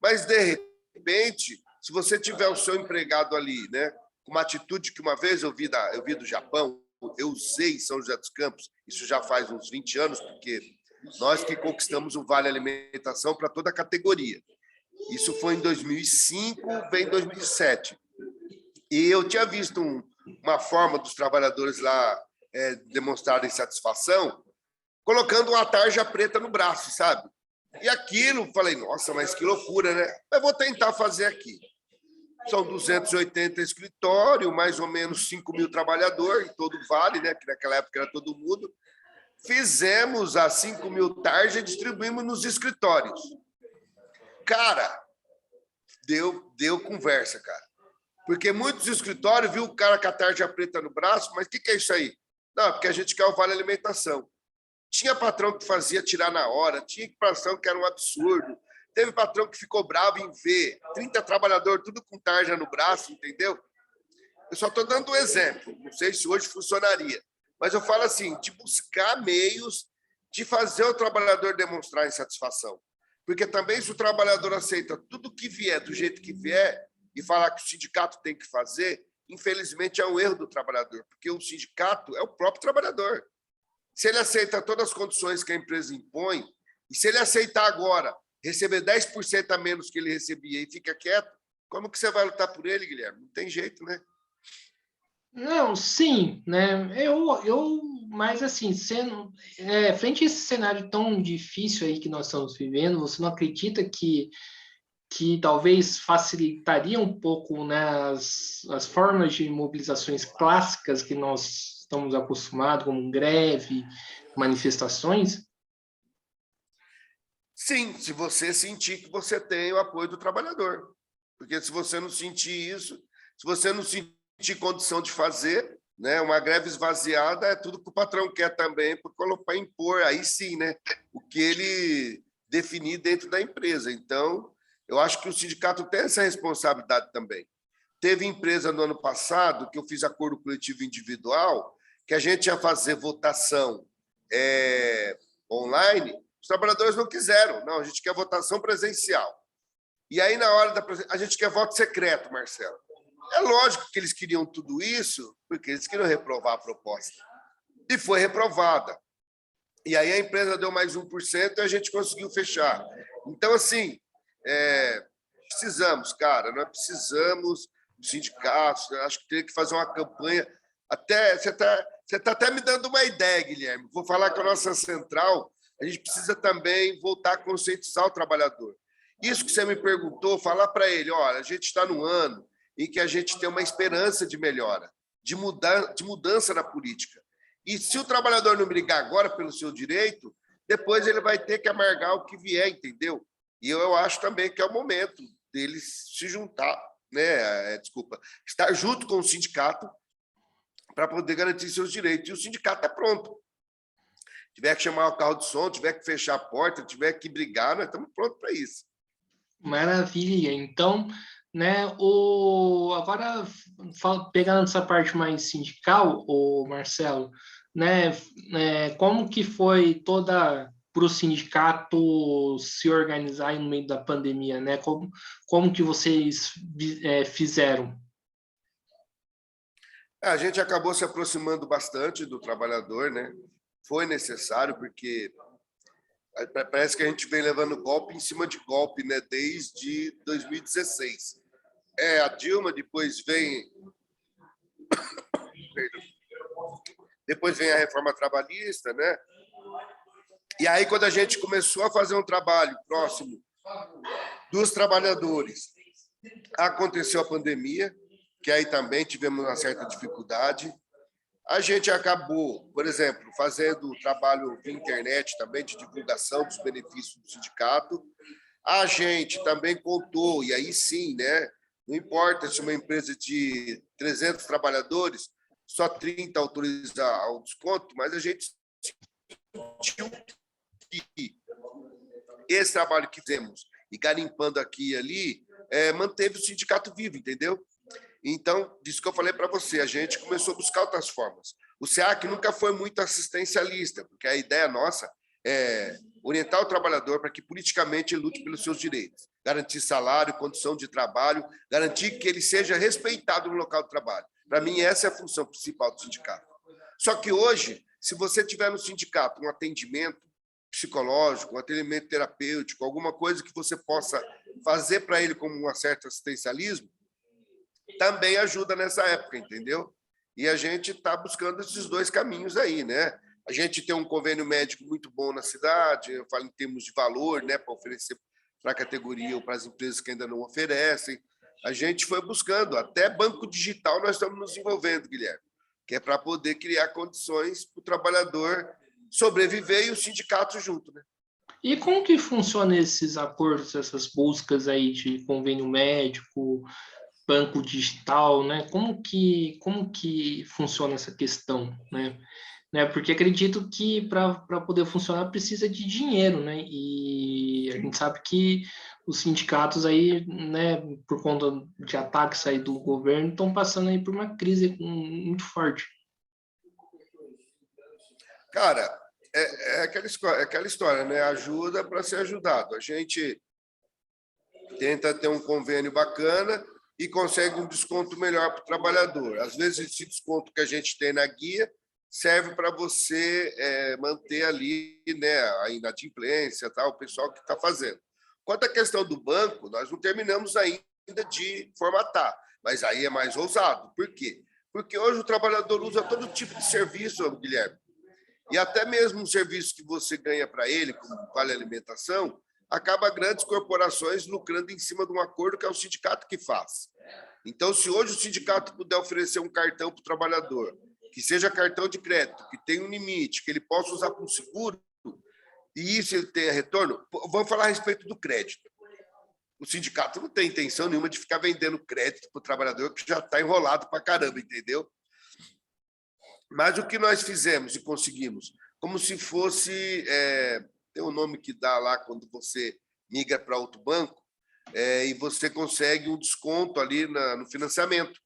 Mas, de repente, se você tiver o seu empregado ali, né, com uma atitude que uma vez eu vi do Japão, eu usei em São José dos Campos, isso já faz uns 20 anos, porque nós que conquistamos o Vale Alimentação para toda a categoria. Isso foi em 2005, vem em 2007. E eu tinha visto uma forma dos trabalhadores lá demonstrarem satisfação, colocando uma tarja preta no braço, sabe? E aquilo, falei, nossa, mas que loucura, né? Eu vou tentar fazer aqui. São 280 escritórios, mais ou menos 5 mil trabalhadores, em todo o Vale, né? Que naquela época era todo mundo. Fizemos as 5 mil tarjas e distribuímos nos escritórios. Cara, deu conversa, cara. Porque muitos escritórios viu o cara com a tarja preta no braço, mas o que é isso aí? Não, porque a gente quer o Vale Alimentação. Tinha patrão que fazia tirar na hora, tinha patrão que era um absurdo. Teve patrão que ficou bravo em ver 30 trabalhadores, tudo com tarja no braço, entendeu? Eu só estou dando um exemplo, não sei se hoje funcionaria, mas eu falo assim, de buscar meios de fazer o trabalhador demonstrar insatisfação. Porque também se o trabalhador aceita tudo que vier, do jeito que vier, e falar que o sindicato tem que fazer, infelizmente é um erro do trabalhador, porque o sindicato é o próprio trabalhador. Se ele aceita todas as condições que a empresa impõe, e se ele aceitar agora receber 10% a menos que ele recebia e fica quieto, como que você vai lutar por ele, Guilherme? Não tem jeito, né? Não, sim, né? Mas assim, frente a esse cenário tão difícil aí que nós estamos vivendo, você não acredita que talvez facilitaria um pouco, né, as formas de mobilizações clássicas que nós estamos acostumados, como greve, manifestações? Sim, se você sentir que você tem o apoio do trabalhador. Porque se você não sentir isso, se você não sentir condição de fazer, né, uma greve esvaziada é tudo que o patrão quer também, para impor, aí sim, né, o que ele definir dentro da empresa. Então, eu acho que o sindicato tem essa responsabilidade também. Teve empresa no ano passado que eu fiz acordo coletivo individual, que a gente ia fazer votação online, os trabalhadores não quiseram. Não, a gente quer votação presencial. E aí, na hora a gente quer voto secreto, Marcelo. É lógico que eles queriam tudo isso, porque eles queriam reprovar a proposta. E foi reprovada. E aí a empresa deu mais 1% e a gente conseguiu fechar. Então, assim, precisamos, cara, nós precisamos dos sindicatos, acho que teria que fazer uma campanha. Até você está até me dando uma ideia, Guilherme. Vou falar com a nossa central a gente precisa também voltar a conscientizar o trabalhador. Isso que você me perguntou, falar para ele, olha, a gente está num ano em que a gente tem uma esperança de melhora, de mudança na política. E se o trabalhador não brigar agora pelo seu direito, depois ele vai ter que amargar o que vier, entendeu? E eu acho também que é o momento dele se juntar, né? Estar junto com o sindicato para poder garantir seus direitos. E o sindicato está pronto. Tiver que chamar o carro de som, tiver que fechar a porta, tiver que brigar, nós estamos prontos para isso. Maravilha. Então, né, agora pegando essa parte mais sindical, o Marcelo, né, como que foi toda para o sindicato se organizar no meio da pandemia, né? Como que vocês fizeram? A gente acabou se aproximando bastante do trabalhador, né? Foi necessário, porque parece que a gente vem levando golpe em cima de golpe, né? Desde 2016. A Dilma, depois vem a reforma trabalhista, né? E aí, quando a gente começou a fazer um trabalho próximo dos trabalhadores, aconteceu a pandemia, que aí também tivemos uma certa dificuldade. A gente acabou, por exemplo, fazendo trabalho via internet também de divulgação dos benefícios do sindicato. A gente também contou, e aí sim, né? Não importa se uma empresa de 300 trabalhadores, só 30 autoriza o desconto, mas a gente sentiu que esse trabalho que fizemos, e garimpando aqui e ali, manteve o sindicato vivo, entendeu? Então, disso que eu falei para você, a gente começou a buscar outras formas. O SEAC nunca foi muito assistencialista, porque a ideia nossa é orientar o trabalhador para que politicamente ele lute pelos seus direitos, garantir salário, condição de trabalho, garantir que ele seja respeitado no local de trabalho. Para mim, essa é a função principal do sindicato. Só que hoje, se você tiver no sindicato um atendimento psicológico, um atendimento terapêutico, alguma coisa que você possa fazer para ele como um certo assistencialismo, também ajuda nessa época, entendeu? E a gente está buscando esses dois caminhos aí, né? A gente tem um convênio médico muito bom na cidade, eu falo em termos de valor, né, para oferecer para a categoria ou para as empresas que ainda não oferecem. A gente foi buscando, até banco digital nós estamos nos envolvendo, Guilherme, que é para poder criar condições para o trabalhador sobreviver e o sindicato junto, né? E como que funciona esses acordos, essas buscas aí de convênio médico, banco digital, né? Como que funciona essa questão, né? Porque acredito que para poder funcionar precisa de dinheiro, né? E a gente sabe que os sindicatos aí, né, por conta de ataques aí do governo, estão passando aí por uma crise muito forte. Cara, é aquela história, né? Ajuda para ser ajudado. A gente tenta ter um convênio bacana e consegue um desconto melhor para o trabalhador. Às vezes, esse desconto que a gente tem na guia serve para você manter ali, né, a inadimplência, tá? O pessoal que está fazendo. Quanto à questão do banco, nós não terminamos ainda de formatar, mas aí é mais ousado. Por quê? Porque hoje o trabalhador usa todo tipo de serviço, Guilherme, e até mesmo um serviço que você ganha para ele, como vale alimentação, acaba grandes corporações lucrando em cima de um acordo que é o sindicato que faz. Então, se hoje o sindicato puder oferecer um cartão para o trabalhador, que seja cartão de crédito, que tenha um limite, que ele possa usar para um seguro, e isso ele tenha retorno, vamos falar a respeito do crédito. O sindicato não tem intenção nenhuma de ficar vendendo crédito para o trabalhador que já está enrolado para caramba, entendeu? Mas o que nós fizemos e conseguimos? Como se fosse... tem um nome que dá lá quando você migra para outro banco, e você consegue um desconto ali no financiamento.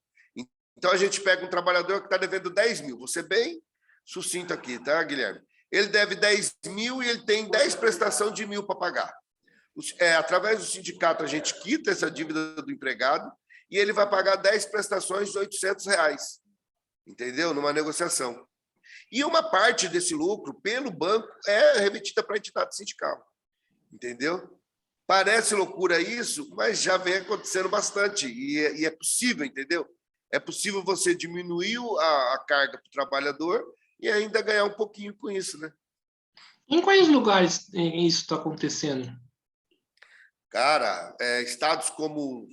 Então, a gente pega um trabalhador que está devendo 10 mil. Vou ser bem sucinto aqui, tá, Guilherme? Ele deve 10 mil e ele tem 10 prestações de 1.000 para pagar. Através do sindicato, a gente quita essa dívida do empregado e ele vai pagar 10 prestações de R$800, entendeu? Numa negociação. E uma parte desse lucro, pelo banco, é remetida para a entidade sindical, entendeu? Parece loucura isso, mas já vem acontecendo bastante e é possível, entendeu? É possível você diminuir a carga para o trabalhador e ainda ganhar um pouquinho com isso, né? Em quais lugares isso está acontecendo? Cara, estados como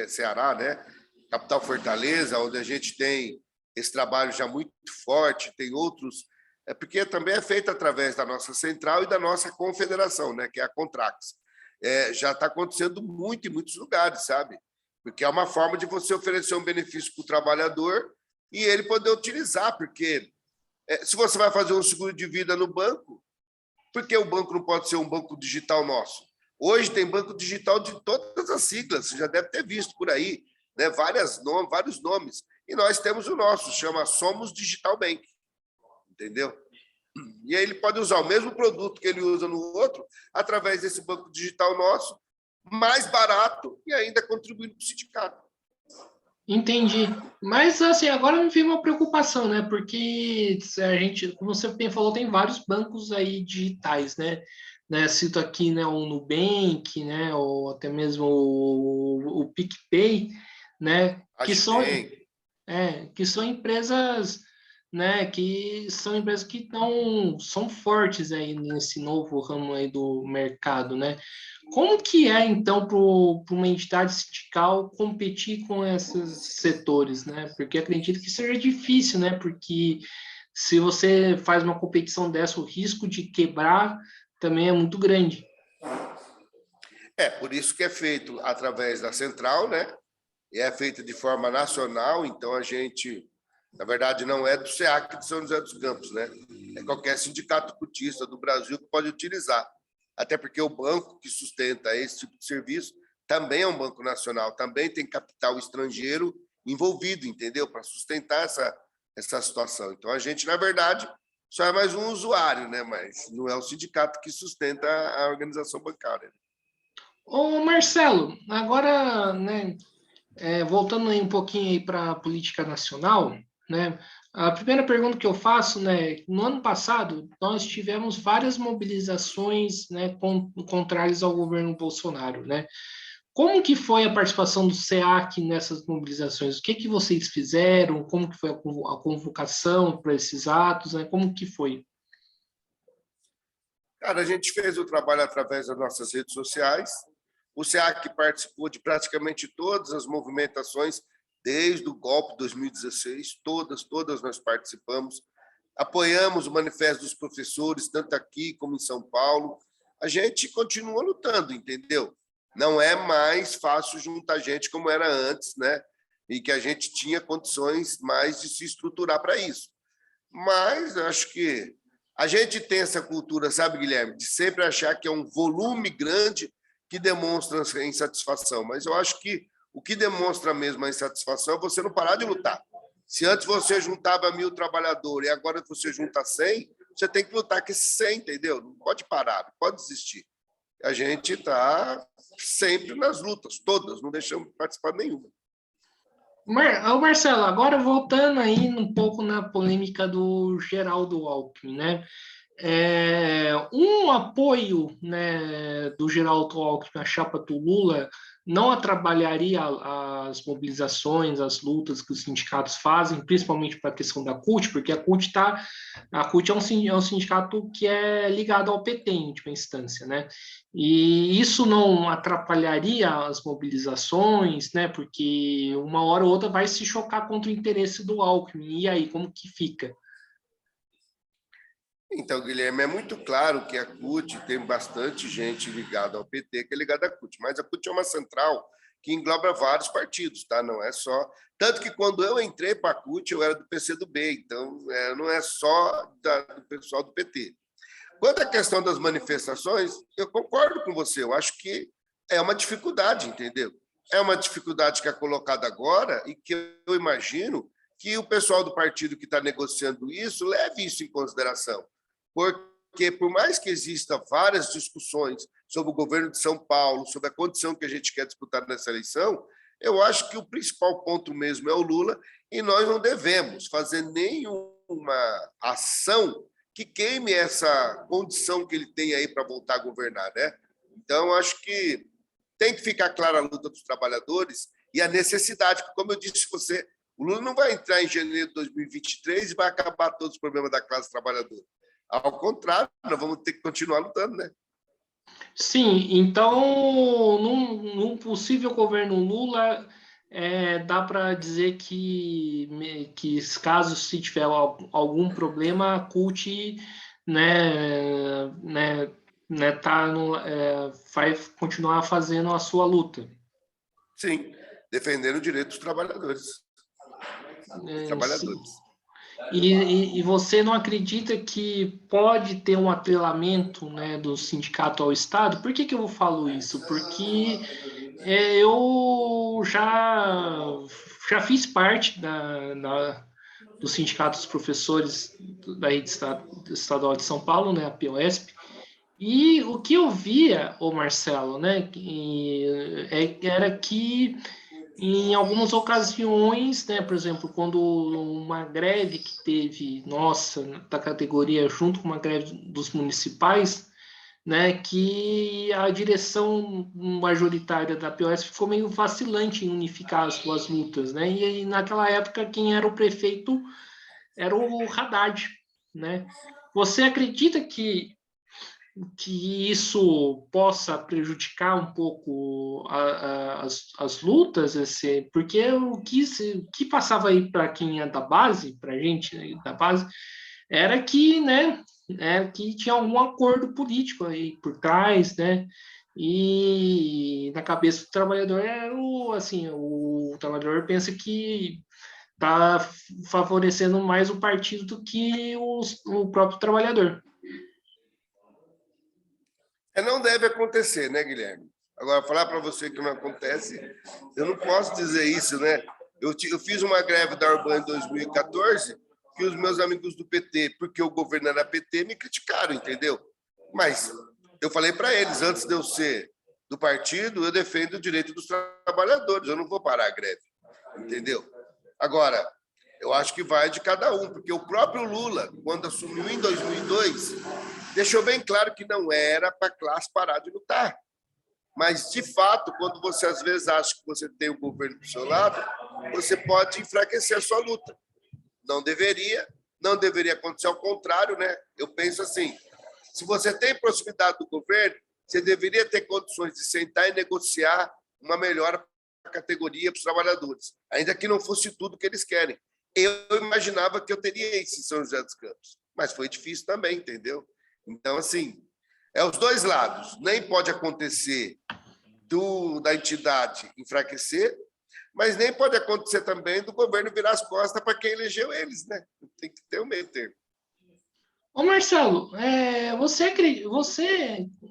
Ceará, né? Capital Fortaleza, onde a gente tem esse trabalho já muito forte, tem outros, porque também é feito através da nossa central e da nossa confederação, né? Que é a Contrax. Já está acontecendo muito em muitos lugares, sabe? Porque é uma forma de você oferecer um benefício para o trabalhador e ele poder utilizar, porque se você vai fazer um seguro de vida no banco, por que o banco não pode ser um banco digital nosso? Hoje tem banco digital de todas as siglas, você já deve ter visto por aí, né? Vários nomes. E nós temos o nosso, chama Somos Digital Bank, entendeu? E aí ele pode usar o mesmo produto que ele usa no outro, através desse banco digital nosso, mais barato e ainda contribuindo para o sindicato. Entendi. Mas, assim, agora me veio uma preocupação, né? Porque a gente, como você bem falou, tem vários bancos aí digitais, né? Cito aqui, né, o Nubank, né? Ou até mesmo o PicPay, né? Agibank. Que são empresas, né? Que são empresas que são fortes aí nesse novo ramo aí do mercado, né? Como que é, então, para uma entidade sindical competir com esses setores, né? Porque acredito que seja difícil, né? Porque se você faz uma competição dessa, o risco de quebrar também é muito grande. Por isso que é feito através da central, né? E é feito de forma nacional, então a gente, na verdade, não é do SEAC de São José dos Campos, né? É qualquer sindicato cotista do Brasil que pode utilizar. Até porque o banco que sustenta esse tipo de serviço também é um banco nacional, também tem capital estrangeiro envolvido, entendeu? Para sustentar essa situação. Então, a gente, na verdade, só é mais um usuário, né? Mas não é o sindicato que sustenta a organização bancária. Ô, Marcelo, agora, né, voltando aí um pouquinho aí para a política nacional, né? A primeira pergunta que eu faço, né? No ano passado, nós tivemos várias mobilizações, né, contrárias ao governo Bolsonaro, né? Como que foi a participação do SEAC nessas mobilizações? O que que vocês fizeram? Como que foi a convocação para esses atos, né? Como que foi? Cara, a gente fez o trabalho através das nossas redes sociais. O SEAC participou de praticamente todas as movimentações desde o golpe de 2016, todas nós participamos. Apoiamos o manifesto dos professores, tanto aqui como em São Paulo. A gente continua lutando, entendeu? Não é mais fácil juntar gente como era antes, né? E que a gente tinha condições mais de se estruturar para isso. Mas acho que a gente tem essa cultura, sabe, Guilherme, de sempre achar que é um volume grande que demonstra a insatisfação. Mas eu acho que o que demonstra mesmo a insatisfação é você não parar de lutar. Se antes você juntava 1.000 trabalhadores e agora você junta 100, você tem que lutar com esses 100, entendeu? Não pode parar, não pode desistir. A gente está sempre nas lutas, todas, não deixamos de participar de nenhuma. Marcelo, agora voltando aí um pouco na polêmica do Geraldo Alckmin, né? Um apoio, né, do Geraldo Alckmin à chapa do Lula não atrapalharia as mobilizações, as lutas que os sindicatos fazem, principalmente para a questão da CUT, porque a CUT é um sindicato que é ligado ao PT em última instância, né? E isso não atrapalharia as mobilizações, né? Porque uma hora ou outra vai se chocar contra o interesse do Alckmin. E aí, como que fica? Então, Guilherme, é muito claro que a CUT tem bastante gente ligada ao PT que é ligada à CUT, mas a CUT é uma central que engloba vários partidos, tá? Não é só. Tanto que quando eu entrei para a CUT, eu era do PCdoB, então não é só do pessoal do PT. Quanto à questão das manifestações, eu concordo com você, eu acho que é uma dificuldade, entendeu? É uma dificuldade que é colocada agora e que eu imagino que o pessoal do partido que está negociando isso leve isso em consideração. Porque, por mais que exista várias discussões sobre o governo de São Paulo, sobre a condição que a gente quer disputar nessa eleição, eu acho que o principal ponto mesmo é o Lula e nós não devemos fazer nenhuma ação que queime essa condição que ele tem aí para voltar a governar, né? Então, acho que tem que ficar clara a luta dos trabalhadores e a necessidade, porque, como eu disse a você, o Lula não vai entrar em janeiro de 2023 e vai acabar todos os problemas da classe trabalhadora. Ao contrário, nós vamos ter que continuar lutando, né? Sim, então, num possível governo Lula, dá para dizer que caso se tiver algum problema, a CUT, tá vai continuar fazendo a sua luta. Sim, defendendo o direito dos trabalhadores. Sim. E você não acredita que pode ter um atrelamento, né, do sindicato ao Estado? Por que eu falo isso? Porque eu já fiz parte do Sindicato dos Professores da Rede Estadual de São Paulo, né, a POSP, e o que eu via, o Marcelo, né, era que em algumas ocasiões, né, por exemplo, quando uma greve que teve, nossa, da categoria, junto com uma greve dos municipais, né, que a direção majoritária da POS ficou meio vacilante em unificar as duas lutas, né, e naquela época quem era o prefeito era o Haddad, né. Você acredita que isso possa prejudicar um pouco as lutas, porque o que passava aí para quem é da base, para a gente, né, da base, era que, né, que tinha algum acordo político aí por trás, né, e na cabeça do trabalhador assim, o trabalhador pensa que está favorecendo mais o partido do que o próprio trabalhador. Não deve acontecer, né, Guilherme? Agora, falar para você que não acontece, eu não posso dizer isso, né? Eu fiz uma greve da Urban em 2014 que os meus amigos do PT, porque o governo era PT, me criticaram, entendeu? Mas eu falei para eles, antes de eu ser do partido, eu defendo o direito dos trabalhadores, eu não vou parar a greve, entendeu? Agora, eu acho que vai de cada um, porque o próprio Lula, quando assumiu em 2002, deixou bem claro que não era para a classe parar de lutar. Mas, de fato, quando você às vezes acha que você tem o governo do seu lado, você pode enfraquecer a sua luta. Não deveria acontecer ao contrário, né? Eu penso assim, se você tem proximidade do governo, você deveria ter condições de sentar e negociar uma melhora para a categoria, para os trabalhadores, ainda que não fosse tudo que eles querem. Eu imaginava que eu teria isso em São José dos Campos, mas foi difícil também, entendeu? Então, assim, os dois lados. Nem pode acontecer da entidade enfraquecer, mas nem pode acontecer também do governo virar as costas para quem elegeu eles, né? Tem que ter o meio termo. Ô Marcelo, você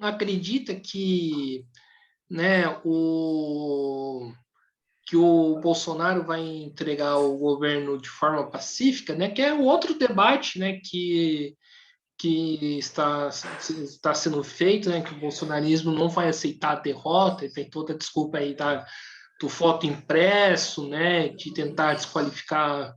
acredita que, né, que o Bolsonaro vai entregar o governo de forma pacífica, né? Que é o outro debate, né, que está sendo feito, né? Que o bolsonarismo não vai aceitar a derrota, e tem toda a desculpa aí do voto impresso, né? De tentar desqualificar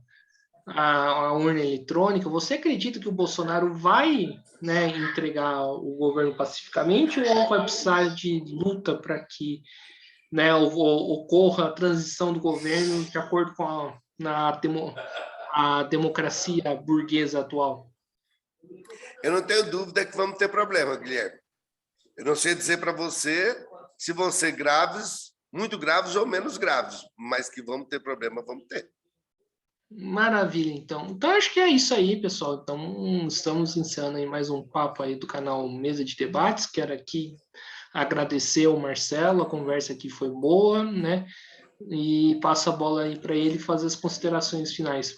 a urna eletrônica. Você acredita que o Bolsonaro vai, né, entregar o governo pacificamente ou vai precisar de luta para que, né, ocorra a transição do governo de acordo com a democracia burguesa atual? Eu não tenho dúvida que vamos ter problema, Guilherme. Eu não sei dizer para você se vão ser graves, muito graves ou menos graves, mas que vamos ter problema, vamos ter. Maravilha, então. Então, acho que é isso aí, pessoal. Então, estamos encerrando aí mais um papo aí do canal Mesa de Debates. Quero aqui agradecer ao Marcelo, a conversa aqui foi boa, né? E passo a bola aí para ele fazer as considerações finais.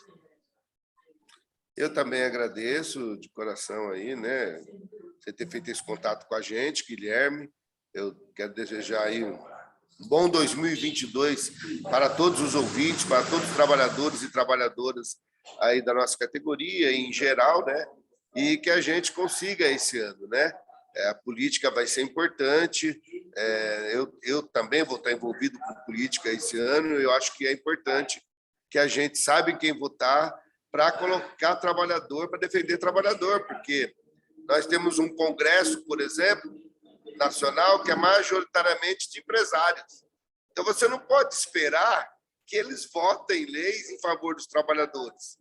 Eu também agradeço de coração aí, né? Você ter feito esse contato com a gente, Guilherme. Eu quero desejar aí um bom 2022 para todos os ouvintes, para todos os trabalhadores e trabalhadoras aí da nossa categoria em geral, né? E que a gente consiga esse ano, né? A política vai ser importante. Eu também vou estar envolvido com política esse ano. Eu acho que é importante que a gente saiba em quem votar para colocar trabalhador, para defender trabalhador, porque nós temos um congresso, por exemplo, nacional, que é majoritariamente de empresários. Então, você não pode esperar que eles votem leis em favor dos trabalhadores.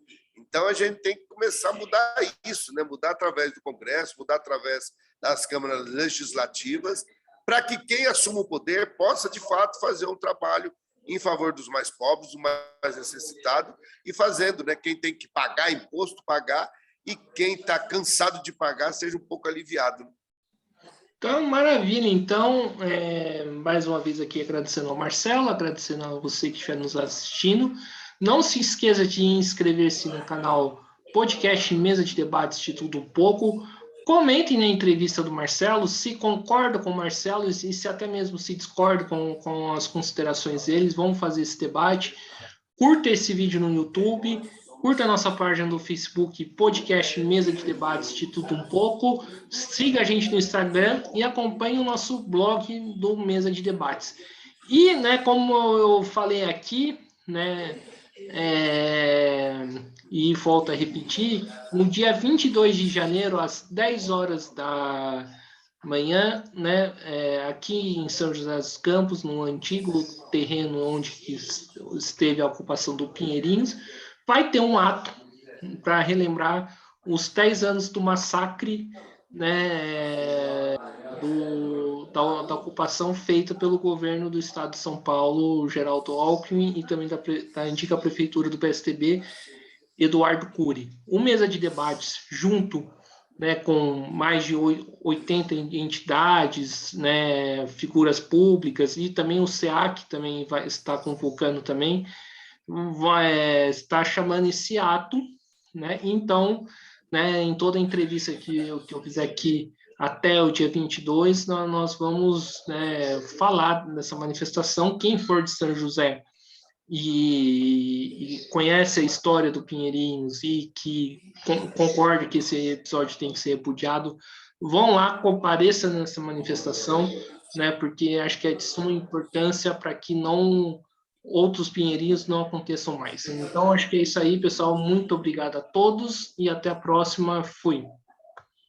Então, a gente tem que começar a mudar isso, né? Mudar através do Congresso, mudar através das câmaras legislativas, para que quem assuma o poder possa, de fato, fazer um trabalho em favor dos mais pobres, dos mais necessitados, e fazendo, né? Quem tem que pagar imposto, pagar, e quem está cansado de pagar seja um pouco aliviado. Então, maravilha. Então, mais uma vez aqui agradecendo ao Marcelo, agradecendo a você que estiver nos assistindo. Não se esqueça de inscrever-se no canal Podcast Mesa de Debates de Tudo Um Pouco. Comentem na entrevista do Marcelo se concorda com o Marcelo e se até mesmo se discorda com as considerações deles. Vamos fazer esse debate. Curta esse vídeo no YouTube. Curta a nossa página do Facebook, Podcast Mesa de Debates de Tudo Um Pouco. Siga a gente no Instagram e acompanhe o nosso blog do Mesa de Debates. E, né, como eu falei aqui, né, e volto a repetir, no dia 22 de janeiro, às 10 horas da manhã, né, aqui em São José dos Campos, no antigo terreno onde esteve a ocupação do Pinheirinhos, vai ter um ato para relembrar os 10 anos do massacre, né, da ocupação feita pelo governo do estado de São Paulo, Geraldo Alckmin, e também da antiga prefeitura do PSDB, Eduardo Cury. O Mesa de Debates, junto, né, com mais de 80 entidades, né, figuras públicas, e também o SEAC também vai estar convocando também, está chamando esse ato, né? Então, né, em toda a entrevista que eu fizer aqui até o dia 22, nós vamos, né, falar dessa manifestação. Quem for de São José e conhece a história do Pinheirinhos e que concorda que esse episódio tem que ser repudiado, vão lá, compareça nessa manifestação, né, porque acho que é de suma importância para que outros pinheirinhos não aconteçam mais. Então, acho que é isso aí, pessoal. Muito obrigado a todos e até a próxima. Fui.